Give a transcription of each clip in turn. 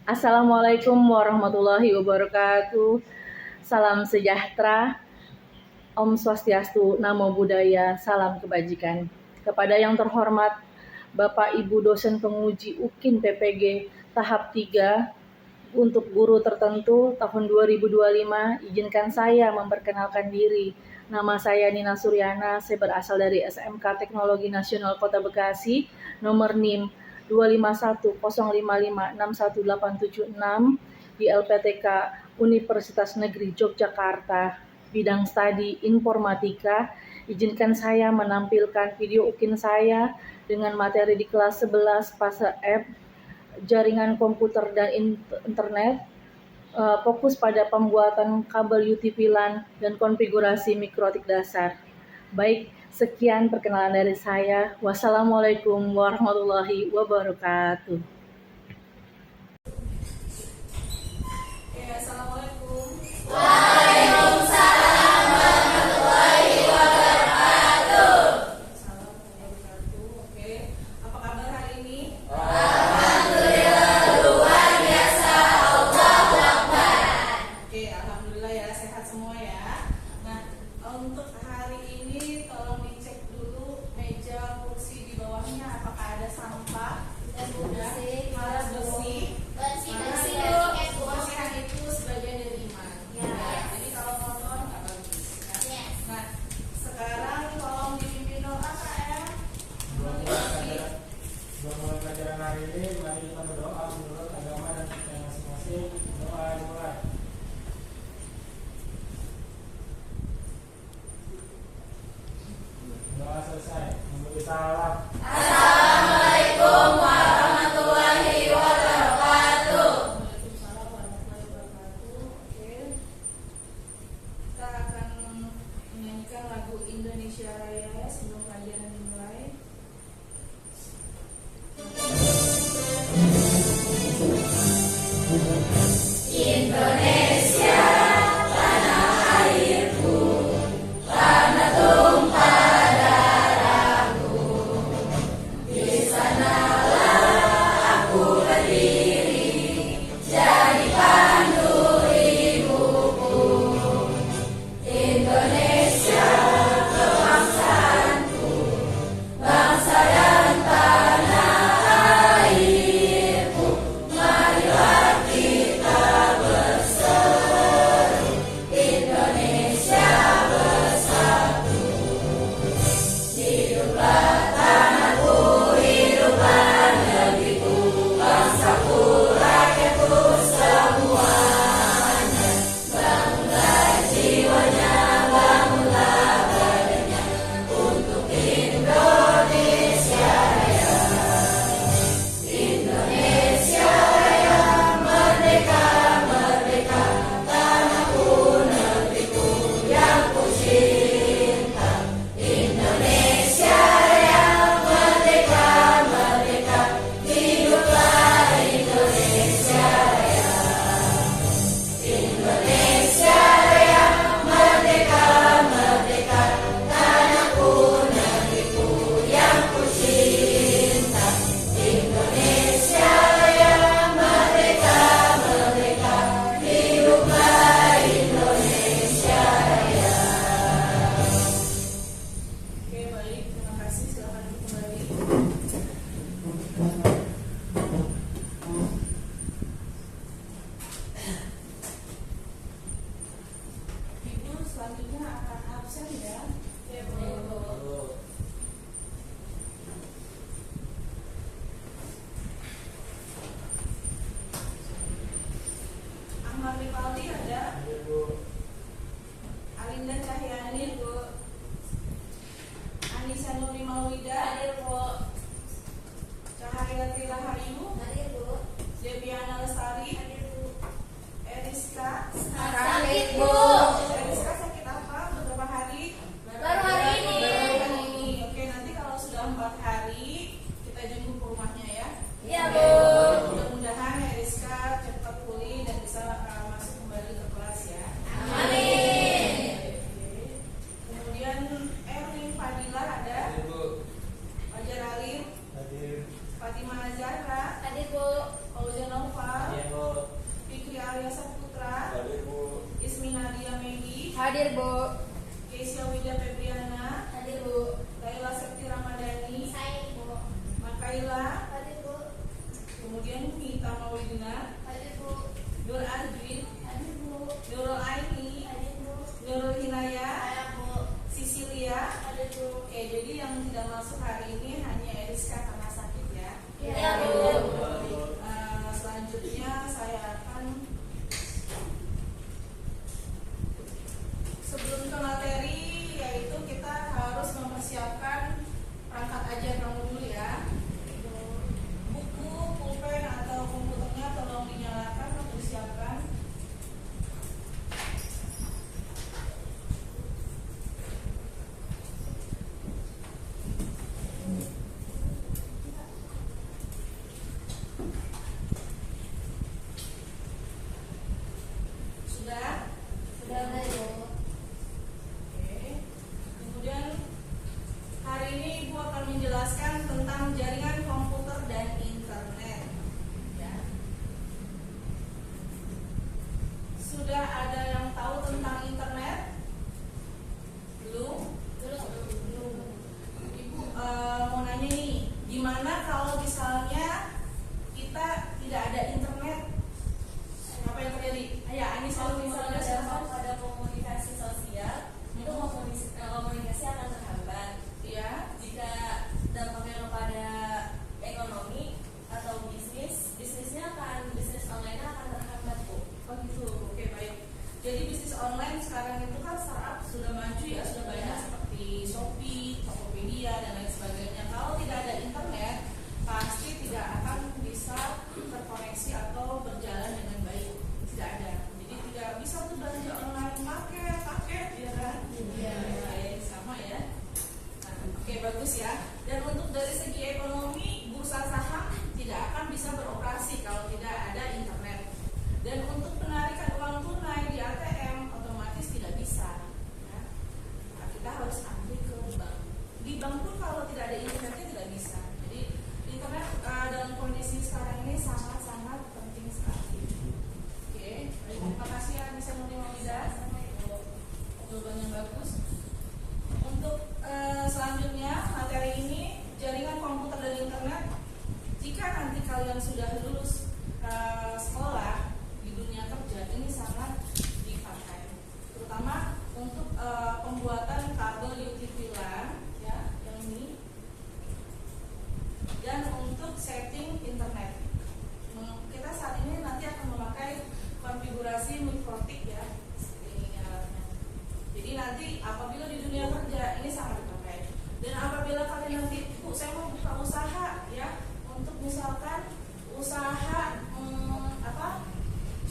Assalamualaikum warahmatullahi wabarakatuh. Salam sejahtera, Om Swastiastu, Namo Buddhaya, salam kebajikan. Kepada yang terhormat Bapak Ibu dosen penguji UKIN PPG tahap 3 untuk guru tertentu tahun 2025, izinkan saya memperkenalkan diri. Nama saya Nina Suryana, saya berasal dari SMK Teknologi Nasional Kota Bekasi, nomor NIM 25105561876 di LPTK Universitas Negeri Yogyakarta, bidang studi informatika. Izinkan saya menampilkan video UKIN saya dengan materi di kelas 11 fase F, jaringan komputer dan internet, fokus pada pembuatan kabel UTP LAN dan konfigurasi mikrotik dasar. Baik, sekian perkenalan dari saya. Wassalamualaikum warahmatullahi wabarakatuh. Assalamualaikum. Waalaikumsalam warahmatullahi wabarakatuh. Salam wabarakatuh. Oke, apa kabar hari ini? Alhamdulillah luar biasa. Allahu Akbar. Oke, alhamdulillah ya, sehat semua ya. Nah, untuk hari ini tolong dicek dulu meja kursi di bawahnya apakah ada sampah dan udah harus bersih. Kebersihan itu sebagian dari iman. Jadi kalau kotor nggak bagus. Ya. Nah, sekarang tolong dipimpin doa KM. Mulai pelajaran hari ini, mari kita berdoa menurut agama dan kita masing-masing. Doa dimulai. Doa selesai. Memberi salam. Assalamualaikum warahmatullahi wabarakatuh. Waalaikumsalam warahmatullahi wabarakatuh. Oke. Kita akan menyanyikan lagu Indonesia Raya sebelum pelajaran dimulai. Indonesia, tanah airku, tanah tumpah darahku. Di sanalah aku berdiri, jadi pandu ibuku. Indonesia, kebangsaanku, bangsa dan tanah airku. Marilah kita berseru, Indonesia bersatu. Hiduplah tanahku, hiduplah negeriku, bangsaku, rakyatku semuanya. Bangunlah jiwanya, bangunlah badannya untuk Indonesia Raya. Indonesia Raya, merdeka, merdeka, tanahku, negeriku yang ku cinta. Indonesia Raya, merdeka, merdeka, hiduplah Indonesia Raya. Indonesia Raya, merdeka, merdeka, tanahku, negeriku yang ku cinta. Indonesia Raya, merdeka, merdeka, hiduplah Indonesia Raya. Oke, baik. Terima kasih. Silakan duduk kembali. Ibu selanjutnya akan absen ya. Ya, Bu. Ahmad Rifaldi ada. Ibu, Alinda Cahyani, Bu. Anissa Nuri Maulida, Hadir, Bu. Cahaya Rahayu, Hadir, Bu. Debiana Lestari, Hadir, Bu. Eriska. Sakit, Bu. Eriska sakit apa? Beberapa hari? Baru hari ini. Baru hari ini. Oke, nanti kalau sudah 4 hari kita jemput ke rumahnya ya. Iya, Bu. Mudah-mudahan Eriska cepat pulih dan bisa masuk kembali ke kelas ya. Amin. Kemudian Erwin Fadila ada, Ibu, Fajar Alim, hadir. Fatimah Zahra, Hadir, Bu. Fauzan Nova, Iya, Bu. Hadir, Bu. Keisha Widya Febriana, Hadir, Bu. Laila Septi Ramadhani, Saya, Bu. Makaila, Hadir, Bu. kemudian Mita Maulina, Hadir, Bu. Nur Arjwin, Hadir, Bu. Nurul Aini, Hadir, Bu. Nurul Hinaya, Saya, Bu. Sisilia. Hadir, Bu. Oke, jadi yang tidak masuk hari ini hanya Eriska karena sakit ya. Iya, Bu. Selanjutnya saya akan sebelum ke materi, yaitu kita harus mempersiapkan perangkat ajar kamu dulu ya. Buku, pulpen atau komputernya tolong dinyalakan atau disiapkan. Sudah? Sudah, Bu. Oke. Kemudian hari ini Ibu akan menjelaskan tentang jaringan komputer dan internet. Ya. Sudah ada yang tahu tentang internet? Belum? Ibu mau nanya nih, gimana kalau misalnya kita tidak ada internet? Apa yang terjadi? Ya, ini Kalau selalu misalnya dampak pada komunikasi sosial, itu komunikasi akan terhambat. ya. Jika dampaknya kepada ekonomi atau bisnisnya bisnis online akan terhambat, Bu. Oh gitu, oke baik. Jadi bisnis online sekarang itu kan startup sudah maju ya, sudah banyak seperti Shopee, Tokopedia dan lain sebagainya. Kalau tidak ada internet, pasti tidak akan bisa terkoneksi atau berjalan dengan baik. Tidak ada. Jadi tidak bisa tuh belanja online paket, ya kan? Iya. Sama ya. Nah, oke bagus ya. Dan untuk dari segi ekonomi, bursa saham tidak akan bisa beroperasi kalau tidak ada internet. Dan untuk penarikan uang tunai di ATM otomatis tidak bisa. Ya. Nah, kita harus antri ke bank. Di bank pun kalau tidak ada internetnya tidak bisa. Jadi internet dalam kondisi sekarang ini sangat-sangat penting sekali. Oke, baik, terima kasih ya bisa Maulida. Jawaban yang bagus. Untuk selanjutnya materi ini jaringan komputer dan internet. Jika nanti kalian sudah lulus sekolah di dunia kerja, ini sangat dipakai, terutama untuk pembuatan kabel UTP LAN ya, yang ini, dan untuk setting internet. Kita saat ini nanti akan memakai konfigurasi mikrotik ya, seperti ini alatnya. Jadi nanti apabila di dunia kerja ini sangat dipakai. Dan apabila kalian nanti, Bu, saya mau buka usaha ya, untuk misalkan usaha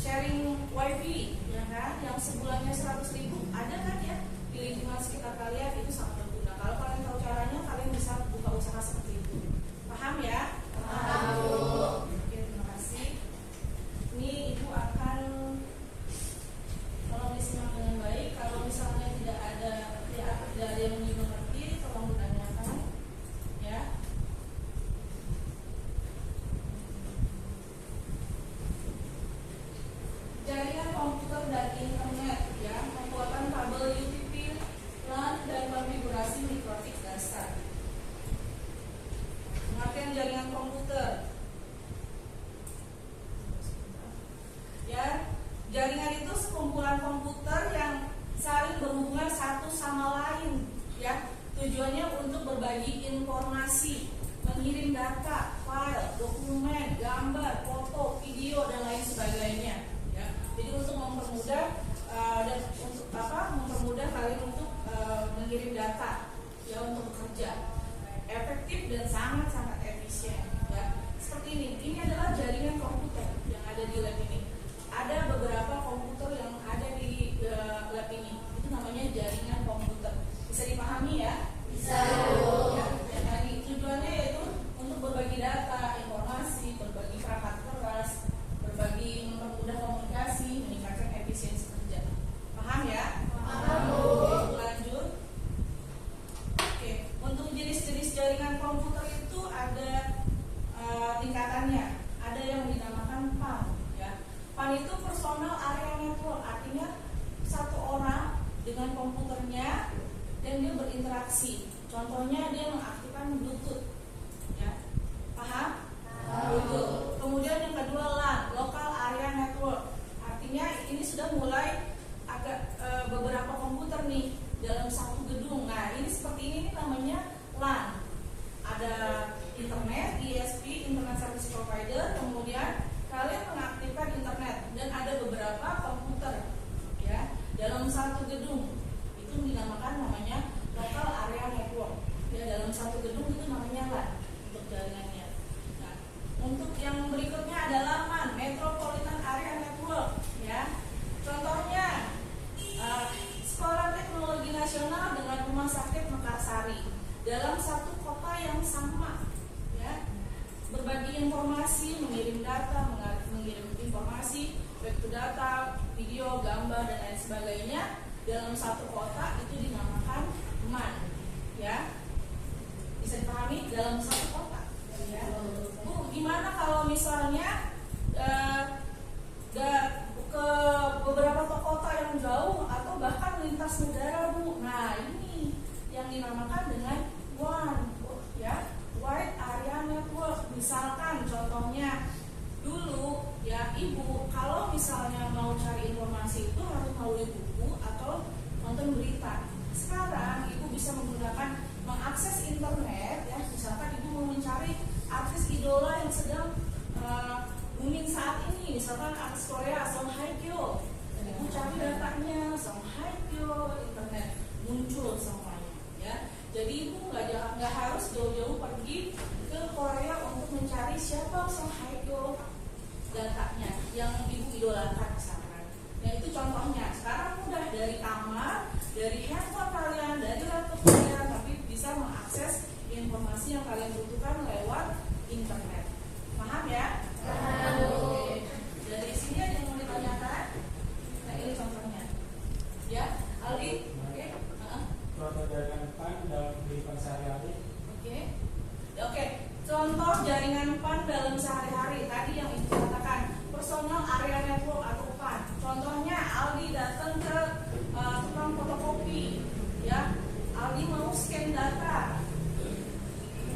sharing wifi ya kan, yang sebulannya 100.000 ada kan ya di lingkungan sekitar kalian, itu sangat berguna. Kalau kalian tahu caranya, kalian bisa buka usaha seperti itu. Paham ya? Paham, Bu. Oke, terima kasih. Ini Ibu akan tolong disimak dengan baik. Kalau misalnya tidak ada yang mengerti, tolong ditanyakan ya. Jaringan komputer dan internet ya, pembuatan kabel UTP LAN dan konfigurasi mikrotik dasar. Pengertian jaringan komputer. Ya, jaringan itu sekumpulan komputer yang saling berhubungan satu sama lain ya. Tujuannya untuk berbagi informasi, mengirim data, file, dokumen, gambar, foto, video dan lain sebagainya ya. Jadi untuk mempermudah mempermudah kalian untuk mengirim data ya, untuk bekerja efektif dan sangat-sangat efisien ya. Seperti ini adalah jaringan komputer yang ada di lab ini. Ada beberapa komputer yang ada di lab ini, itu namanya jaringan komputer. Bisa dipahami ya? Bisa, Bu. Ya, dan tadi tujuannya yaitu untuk berbagi data, informasi, berbagi perangkat keras, berbagi mempermudah komunikasi, meningkatkan efisiensi kerja. Paham ya? Paham, Bu. Oke, lanjut. Oke, untuk jenis-jenis jaringan komputer itu ada tingkatannya. Ada yang dinamakan PAN ya. PAN itu personal area network, artinya satu orang dengan komputernya dan dia berinteraksi. Contohnya dia mengaktifkan Bluetooth, ya, paham? Bluetooth. Kemudian yang kedua LAN, Local Area Network. Artinya ini sudah mulai agak beberapa komputer nih dalam satu gedung. Nah ini seperti ini namanya LAN. Ada internet, ISP, Internet Service Provider. Kemudian kalian mengaktifkan internet dan ada beberapa komputer, ya, dalam satu gedung. Itu dinamakan namanya Local Area Network. Ya, dalam satu gedung itu namanya LAN untuk jaringannya. Nah, untuk yang berikutnya adalah MAN, Metropolitan Area Network, ya. Contohnya Sekolah Teknologi Nasional dengan Rumah Sakit Mekarsari dalam satu kota yang sama, ya. Berbagi informasi, mengirim data, mengirim informasi, baik itu data, video, gambar dan lain sebagainya dalam satu kota itu dinamakan MAN, ya. Bisa dipahami dalam satu kota, ya. Bu, gimana kalau misalnya ke beberapa kota yang jauh atau bahkan lintas negara, Bu? Nah ini yang dinamakan dengan WAN, ya, Wide Area Network. Misalkan contohnya dulu, ya, Ibu kalau misalnya mau cari informasi itu harus melalui buku atau nonton berita. Sekarang Ibu bisa menggunakan mengakses internet, ya. Misalkan Ibu mau mencari artis idola yang sedang booming saat ini, misalkan artis Korea Song Hye Kyo. Ibu cari datanya Song Hye Kyo, internet muncul semuanya, ya. Jadi Ibu nggak harus jauh-jauh pergi ke Korea untuk mencari siapa Song Hye Kyo, datanya yang Ibu idolakan misalkan. Nah itu contohnya. Sekarang mudah dari kamar, dari handphone kalian, dari laptop kalian, tapi bisa mengakses informasi yang kalian butuhkan lewat internet. Paham ya? Oke. Dari sini ada yang mau ditanyakan? Nah ini contohnya, ya, Aldi. Oke. Contoh jaringan PAN dalam kehidupan sehari-hari. Oke. Contoh jaringan PAN dalam sehari-hari. Tadi yang Ibu katakan personal area network atau PAN. Contohnya Aldi datang ke tukang fotokopi, ya. Aldi mau scan data.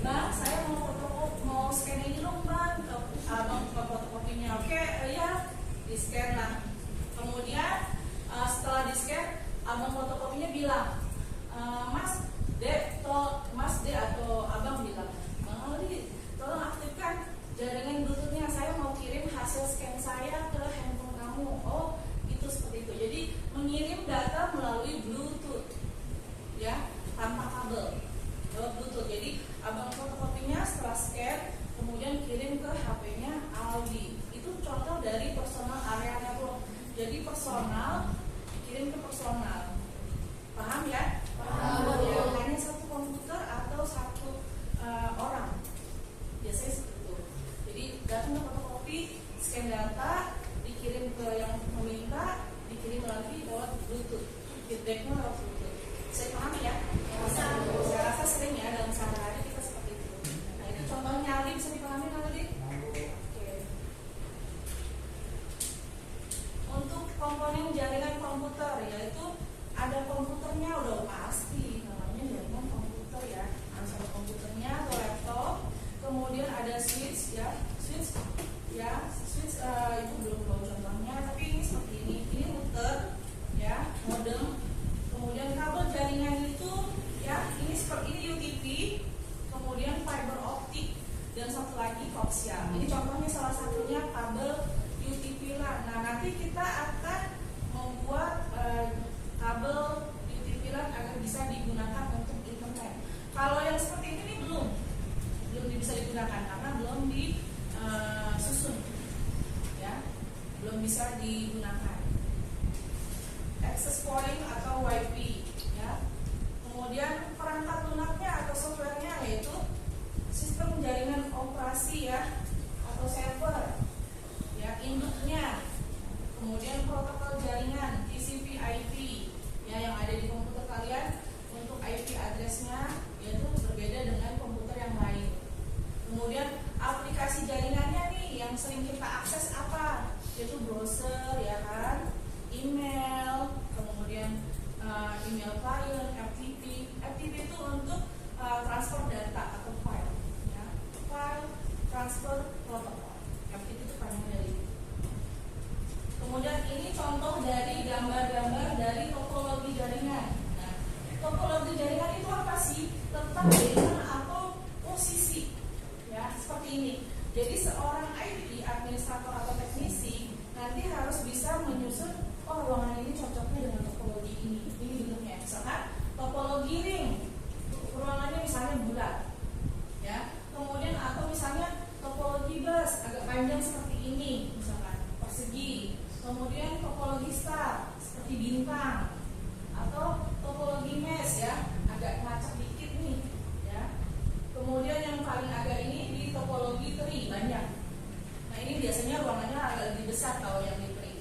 Bang, saya mau scan ini dong, Bang. Abang ke fotokopinya. Oke, ya, di scan lah. Kemudian setelah di scan, abang fotokopinya bilang, Mas D atau abang bilang, Bang Aldi, tolong aktifkan jaringan Bluetoothnya. Saya mau kirim hasil scan saya ke handphone kamu. Oh, itu seperti itu. Jadi mengirim data melalui Bluetooth, ya, tanpa kabel, lewat Bluetooth. Jadi abang fotokopinya setelah scan, kemudian kirim ke HP-nya Aldi. Itu contoh dari personal area network. Jadi personal kirim ke personal. Paham ya? Paham. Ya, hanya satu komputer atau satu orang. Biasanya seperti itu. Jadi datang ke fotokopi, scan data, dikirim ke yang meminta, dikirim lagi lewat Bluetooth. Feedbacknya lewat Bluetooth. Saya paham ya? Saya rasa sering ya dalam sehari-hari kita seperti itu. Nah itu contohnya. Aldi bisa dipahami Aldi? Oke. Untuk komponen jaringan komputer, yaitu ada komputernya udah pasti namanya jaringan komputer, ya. Harus ada komputernya atau laptop. Kemudian ada switch, ya. Switch itu belum tahu contohnya, tapi ini seperti ini. Ini router, ya, modem. Kemudian kabel jaringan itu, ya, ini seperti ini UTP, kemudian fiber optik, dan satu lagi koaksial. Ini contohnya salah satunya kabel UTP LAN. Nah nanti kita akan membuat kabel UTP LAN agar bisa digunakan untuk internet. Kalau yang seperti ini belum bisa digunakan karena belum disusun, ya, belum bisa digunakan. Access point atau WiFi, ya. Kemudian perangkat lunaknya atau softwarenya yaitu sistem jaringan operasi, ya, atau server, ya, induknya. Kemudian protokol jaringan TCP/IP, ya, yang ada di komputer kalian. Untuk IP addressnya yaitu berbeda dengan komputer yang lain. Kemudian aplikasi jaringannya nih yang sering kita akses apa? Yaitu browser, ya kan, email, kemudian email klien, FTP. FTP itu untuk transfer data atau file, ya. File transfer protocol. FTP itu panjang dari itu. Kemudian ini contoh dari gambar-gambar dari topologi jaringan. Nah, topologi jaringan itu apa sih? Letak jaringan atau posisi, ya, seperti ini. Jadi seorang IT, administrator atau teknisi nanti harus bisa menyusun, oh ruangan ini cocoknya dengan topologi ini bentuknya. Misalkan topologi ring, ruangannya misalnya bulat, ya. Kemudian atau misalnya topologi bus agak panjang seperti ini, misalkan persegi. Kemudian topologi star seperti bintang, atau topologi mesh, ya, agak ngacak dikit nih, ya. Kemudian yang paling agak ini di topologi tree banyak. Nah ini biasanya ruangannya agak lebih besar kalau yang di tree.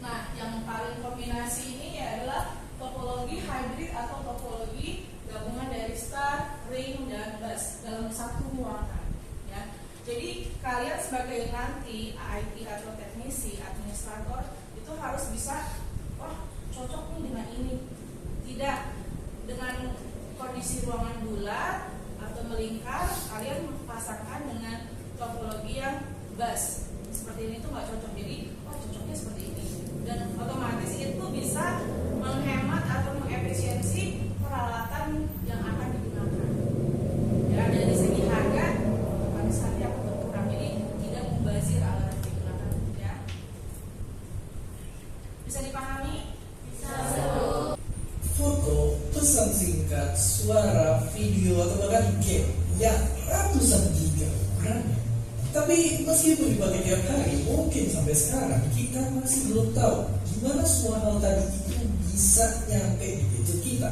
Nah yang paling kombinasi ini adalah topologi hybrid atau topologi gabungan dari star, ring, dan bus dalam satu ruangan, ya. Jadi kalian sebagai nanti IT atau teknisi, administrator itu harus bisa, wah cocok nih dengan ini. Tidak dengan kondisi ruangan bulat atau melingkar, kalian pasangkan dengan topologi yang bus. Seperti ini tuh nggak cocok. Jadi, wah cocoknya seperti ini. Dan otomatis itu bisa menghemat atau mengefisiensi peralatan yang akan digunakan. Ya, dari segi harga otomatis nanti akan berkurang. Jadi tidak membazir alat yang digunakan, ya. Bisa dipahami? Bisa. Foto, pesan singkat, suara, video, atau bahkan game yang ratusan giga ukurannya. Tapi meskipun dipakai tiap hari, mungkin sampai sekarang kita masih belum tahu gimana semua hal tadi itu bisa nyampe di gadget kita.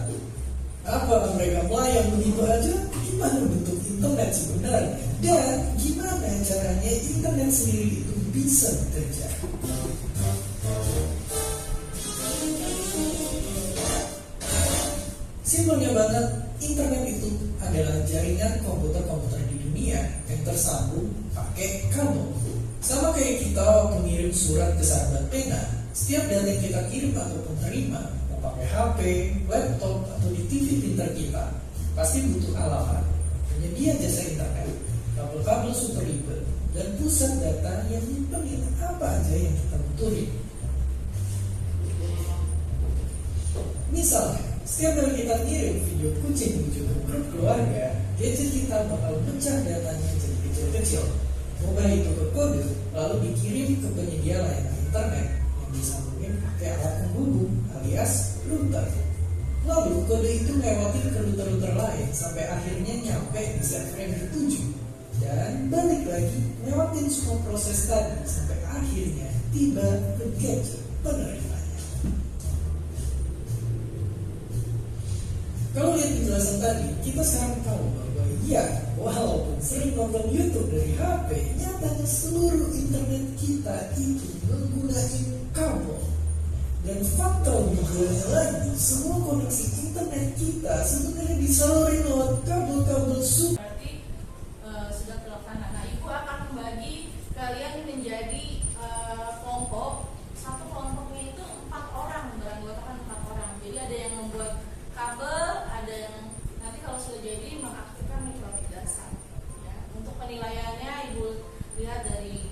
Apa mereka melayang begitu aja? Gimana bentuk internet sebenarnya? Dan gimana caranya internet sendiri itu bisa bekerja? Simpelnya banget, internet itu adalah jaringan komputer-komputer di dunia yang tersambung pakai kabel. Sama kayak kita waktu ngirim surat ke sahabat pena, setiap data yang kita kirim ataupun terima, mau pakai HP, laptop, atau di TV pintar kita, pasti butuh alamat, penyedia jasa internet, kabel-kabel super ribet, dan pusat data yang nyimpenin apa aja yang kita butuhin. Misalnya, setiap kali kita kirim video kucing lucu ke grup keluarga, gadget kita bakal pecah datanya jadi kecil-kecil. Mengubah itu ke kode, lalu dikirim ke penyedia layanan internet yang disambungin pakai alat penghubung alias router. Lalu kode itu lewatin ke router-router lain sampai akhirnya nyampe di server yang dituju. Dan balik lagi lewatin semua proses tadi sampai akhirnya tiba ke gadget penerimanya. Kalau lihat penjelasan tadi, kita sekarang tahu bahwa ya, walaupun sering nonton YouTube dari HP, nyatanya seluruh internet kita itu menggunakan kabel. Dan fakta lebih jelasnya lagi, semua koneksi internet kita sebenarnya disalurin lewat kabel-kabel super. Berarti sudah terlaksana. Nah, Ibu akan membagi kalian menjadi kelompok. Satu kelompoknya itu 4 orang, beranggotakan 4 orang. Jadi ada yang membuat kabel, ada yang nanti kalau sudah jadi mengaktifkan mikrotik dasar. Ya. Untuk penilaiannya Ibu lihat dari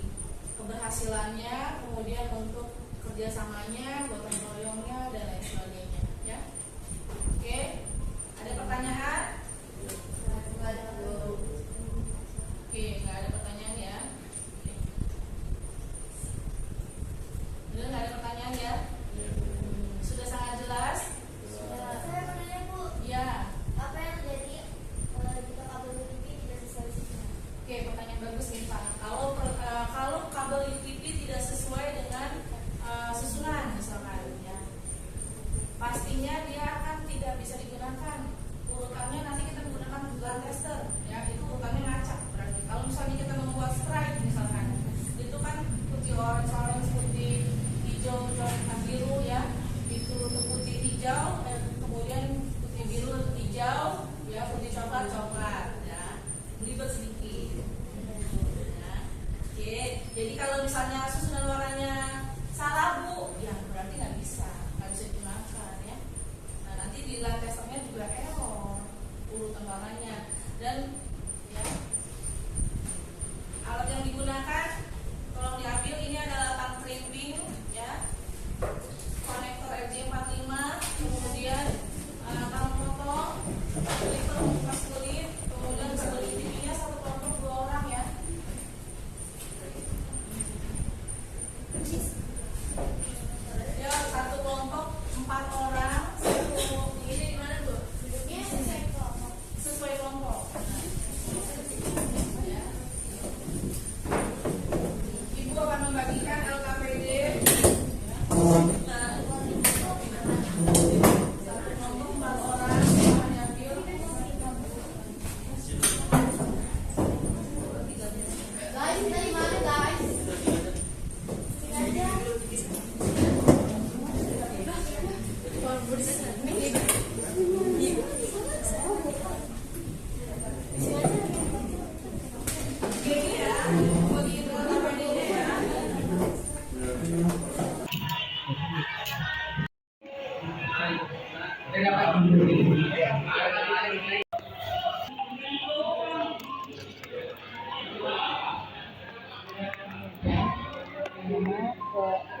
keberhasilannya, kemudian untuk kerjasamanya, gotong royongnya, dan lain sebagainya. Ya. Oke, ada pertanyaan? Oke, nggak ada pertanyaan ya. Oke. Udah nggak ada pertanyaan ya? Sudah sangat jelas? Saya mau nanya Bu, Ya. apa yang terjadi jika kabel UTP tidak sesuai sistem? Oke, pertanyaan bagus nih Pak. Kalau kabel UTP tidak sesuai dengan susunan misalkan, ya, pastinya dia akan tidak bisa digunakan. Urutannya nanti kita menggunakan bulan tester, ya, itu urutannya ngacak. Berarti kalau misalnya kita membuat stripe misalkan, itu kan putih orange, putih hijau, biru, ya, itu putih hijau, kemudian putih biru, hijau, ya, putih coklat, ya, ribet sedikit. Ya. Oke, jadi kalau misalnya susunan warnanya salah Bu, ya berarti nggak bisa. nanti di testernya juga error urutan warnanya. Dan ya, alat yang digunakan tolong diambil, ini adalah tang crimping ya, konektor RJ45, kemudian tang potong, filter pengupas kulit, kemudian kabel TV-nya satu kelompok 2 orang ya. Ya, satu kelompok 4 orang, satu ini di mana Bu? Duduknya sesuai kelompok. Sesuai kelompok. Ya. Ibu akan membagikan LKPD. Nah, satu kelompok 4 orang akan diambil. Guys, dari mana guys? Gini ya, begitu LKPD-nya ya.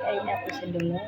Ini aku dulu.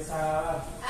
Waalaikumsalam.